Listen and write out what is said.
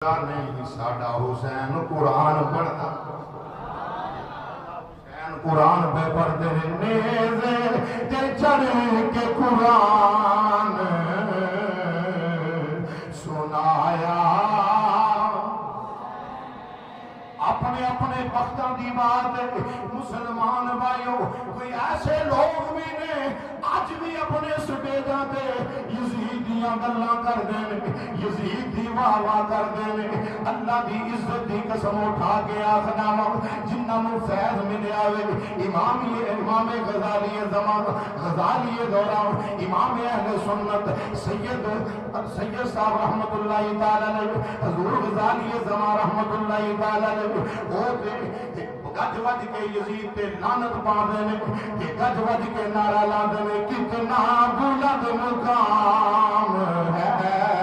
نہیں ساڈا حسین قرآن پڑھتا حسین قرآن پہ پڑھتے نیزے تے چڑھ کے قرآن سنایا اپنے اپنے وقتاں دی بات مسلمان بھائیو کوئی ایسے لوگ بھی نے آج بھی اپنے سٹیجاں تے یزید دیاں گلاں کر دین یزید دی واہ واہ کر دین اللہ دی عزت دی قسم اٹھا کے آخنا جنہاں نوں فیض ملیا وے امام غزالی زمان غزالی دوران امام اہل سنت سید صاحب رحمت اللہ تعالی علیہ حضور غزالی زمان رحمت اللہ تعالی علیہ گج وج کے یزید تے لعنت پا دینے کہ گج وج کے نعرہ لا دینے کتنا بلند مقام ہے